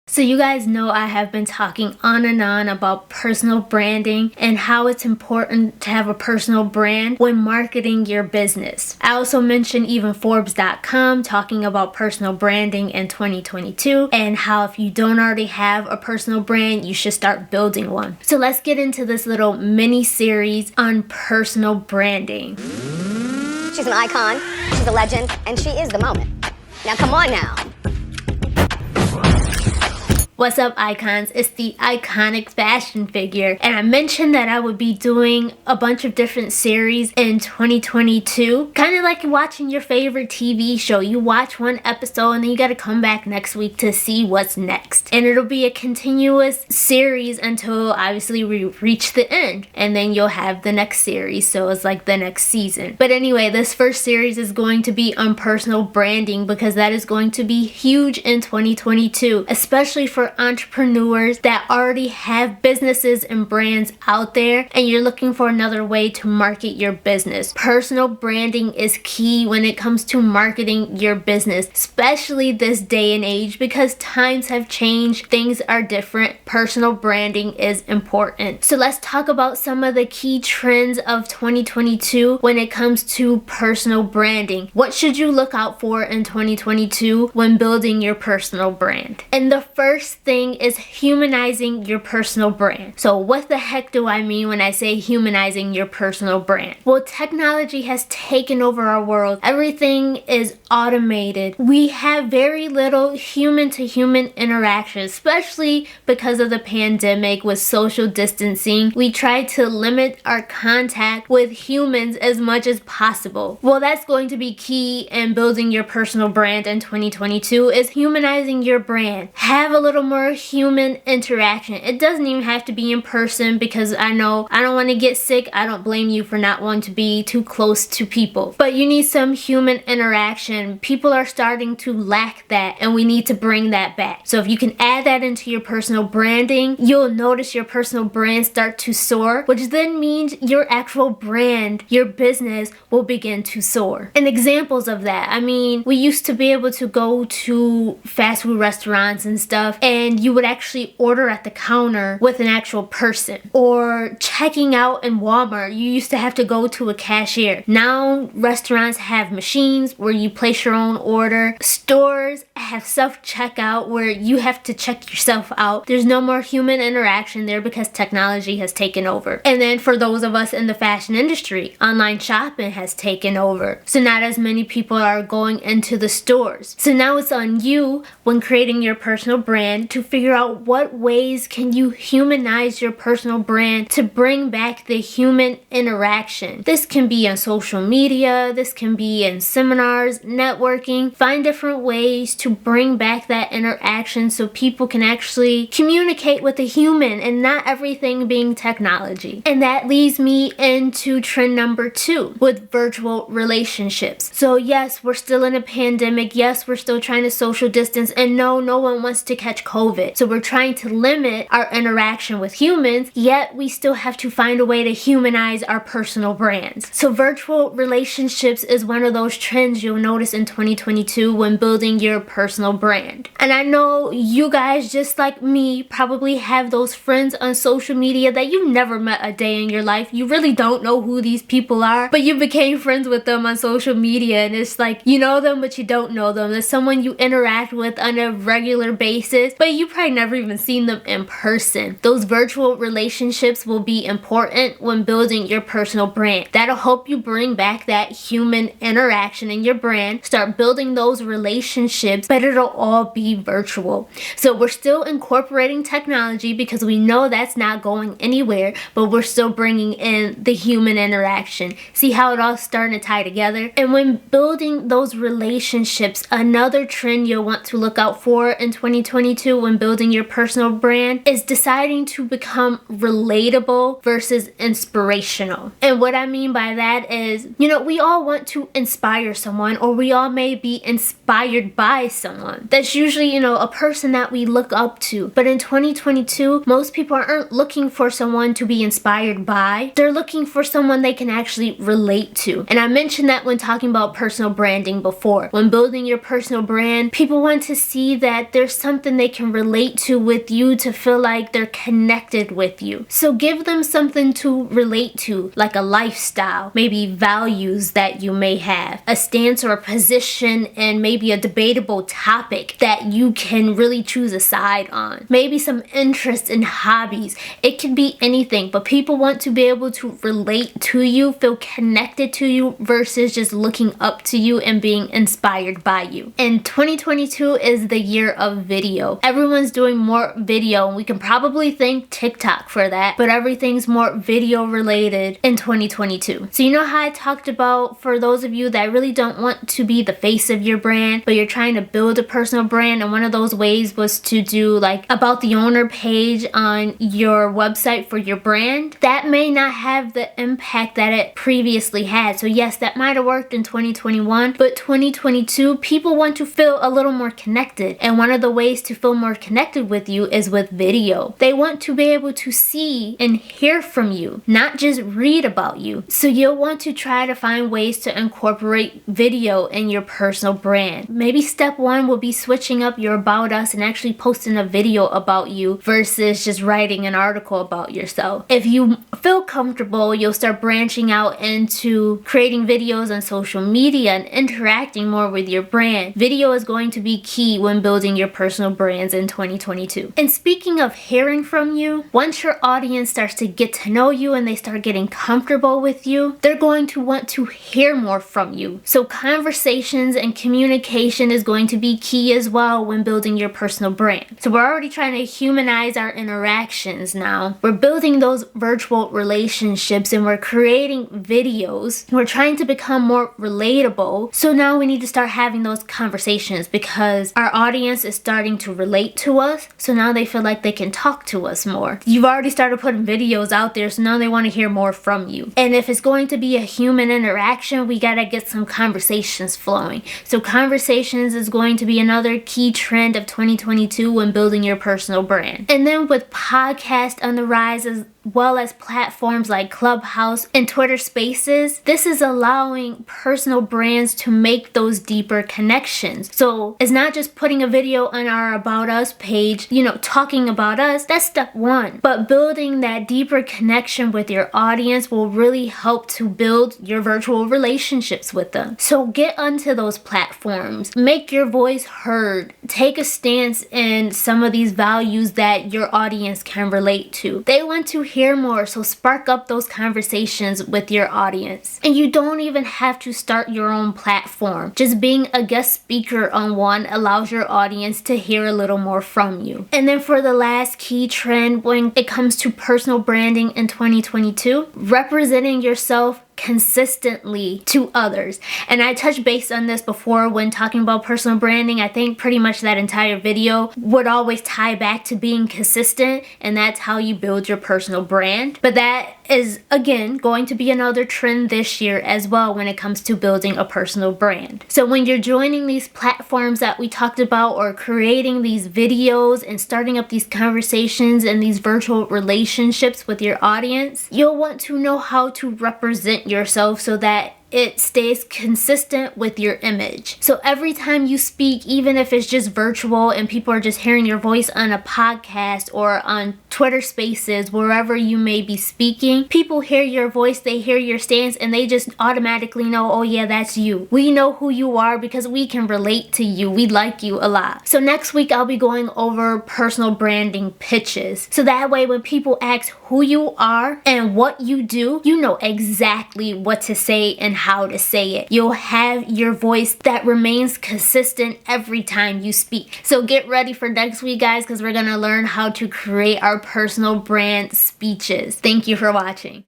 So you guys know I have been talking on and on about personal branding and how it's important to have a personal brand when marketing your business. I also mentioned even Forbes.com talking about personal branding in 2022 and how if you don't already have a personal brand, you should start building one. So let's get into this little mini series on personal branding. She's an icon, she's a legend, and she is the moment. Now come on now. What's up, icons? It's the iconic fashion figure, and I mentioned that I would be doing a bunch of different series in 2022, kind of like watching your favorite TV show. You watch one episode and then you got to come back next week to see what's next, and it'll be a continuous series until obviously we reach the end, and then you'll have the next series, so it's like the next season. But anyway, this first series is going to be on personal branding because that is going to be huge in 2022, especially for entrepreneurs that already have businesses and brands out there and you're looking for another way to market your business. Personal branding is key when it comes to marketing your business, especially this day and age because times have changed, things are different. Personal branding is important. So let's talk about some of the key trends of 2022 when it comes to personal branding. What should you look out for in 2022 when building your personal brand? And the first thing is humanizing your personal brand. So what the heck do I mean when I say humanizing your personal brand? Well, technology has taken over our world. Everything is automated. We have very little human to human interaction, especially because of the pandemic with social distancing. We try to limit our contact with humans as much as possible. Well, that's going to be key in building your personal brand in 2022 is humanizing your brand. Have a little more human interaction. It doesn't even have to be in person because I know I don't want to get sick. I don't blame you for not wanting to be too close to people. But you need some human interaction. People are starting to lack that and we need to bring that back. So if you can add that into your personal branding, you'll notice your personal brand start to soar, which then means your actual brand, your business will begin to soar. And examples of that, I mean, we used to be able to go to fast food restaurants and stuff and you would actually order at the counter with an actual person. Or checking out in Walmart, you used to have to go to a cashier. Now restaurants have machines where you place your own order. Stores have self-checkout where you have to check yourself out. There's no more human interaction there because technology has taken over. And then for those of us in the fashion industry, online shopping has taken over. So not as many people are going into the stores. So now it's on you when creating your personal brand to figure out what ways can you humanize your personal brand to bring back the human interaction. This can be on social media, this can be in seminars, networking. Find different ways to bring back that interaction so people can actually communicate with a human and not everything being technology. And that leads me into trend number 2 with virtual relationships. So yes, we're still in a pandemic. Yes, we're still trying to social distance, and no one wants to catch COVID. So we're trying to limit our interaction with humans, yet we still have to find a way to humanize our personal brands. So virtual relationships is one of those trends you'll notice in 2022 when building your personal brand. And I know you guys, just like me, probably have those friends on social media that you've never met a day in your life. You really don't know who these people are, but you became friends with them on social media, and it's like you know them but you don't know them. There's someone you interact with on a regular basis, but you probably never even seen them in person. Those virtual relationships will be important when building your personal brand. That'll help you bring back that human interaction in your brand, start building those relationships, but it'll all be virtual. So we're still incorporating technology because we know that's not going anywhere, but we're still bringing in the human interaction. See how it all starting to tie together? And when building those relationships, another trend you'll want to look out for in 2022 when building your personal brand is deciding to become relatable versus inspirational. And what I mean by that is, we all want to inspire someone, or we all may be inspired by someone. That's usually, a person that we look up to. But in 2022, most people aren't looking for someone to be inspired by. They're looking for someone they can actually relate to. And I mentioned that when talking about personal branding before. When building your personal brand, people want to see that there's something they can can relate to with you to feel like they're connected with you. So give them something to relate to, like a lifestyle, maybe values that you may have, a stance or a position, and maybe a debatable topic that you can really choose a side on. Maybe some interest in hobbies. It can be anything, but people want to be able to relate to you, feel connected to you versus just looking up to you and being inspired by you. And 2022 is the year of video. Everyone's doing more video, and we can probably thank TikTok for that, but everything's more video related in 2022. So you know how I talked about, for those of you that really don't want to be the face of your brand, but you're trying to build a personal brand, and one of those ways was to do like about the owner page on your website for your brand. That may not have the impact that it previously had. So yes, that might have worked in 2021, but 2022, people want to feel a little more connected. And one of the ways to feel more connected with you is with video. They want to be able to see and hear from you, not just read about you. So you'll want to try to find ways to incorporate video in your personal brand. Maybe step one will be switching up your about us and actually posting a video about you versus just writing an article about yourself. If you feel comfortable, you'll start branching out into creating videos on social media and interacting more with your brand. Video is going to be key when building your personal brands in 2022. And speaking of hearing from you, once your audience starts to get to know you and they start getting comfortable with you, they're going to want to hear more from you. So conversations and communication is going to be key as well when building your personal brand. So we're already trying to humanize our interactions now. We're building those virtual relationships and we're creating videos. We're trying to become more relatable. So now we need to start having those conversations because our audience is starting to relate to us. So now they feel like they can talk to us more. You've already started putting videos out there, so now they want to hear more from you. And if it's going to be a human interaction, we gotta get some conversations flowing. So conversations is going to be another key trend of 2022 when building your personal brand. And then with podcast on the rise as well as platforms like Clubhouse and Twitter Spaces, this is allowing personal brands to make those deeper connections. So it's not just putting a video on our About Us page, talking about us, that's step one. But building that deeper connection with your audience will really help to build your virtual relationships with them. So get onto those platforms, make your voice heard, take a stance in some of these values that your audience can relate to. They want to hear more, so spark up those conversations with your audience. And you don't even have to start your own platform. Just being a guest speaker on one allows your audience to hear a little more from you. And then for the last key trend when it comes to personal branding in 2022, representing yourself consistently to others. And I touched base on this before when talking about personal branding. I think pretty much that entire video would always tie back to being consistent, and that's how you build your personal brand. But that is again going to be another trend this year as well when it comes to building a personal brand. So when you're joining these platforms that we talked about or creating these videos and starting up these conversations and these virtual relationships with your audience, you'll want to know how to represent yourself so that it stays consistent with your image. So every time you speak, even if it's just virtual and people are just hearing your voice on a podcast or on Twitter Spaces, wherever you may be speaking, people hear your voice, they hear your stance, and they just automatically know, oh yeah, that's you. We know who you are because we can relate to you. We like you a lot. So next week, I'll be going over personal branding pitches. So that way, when people ask who you are and what you do, you know exactly what to say and how to say it. You'll have your voice that remains consistent every time you speak. So get ready for next week, guys, because we're going to learn how to create our personal brand speeches. Thank you for watching.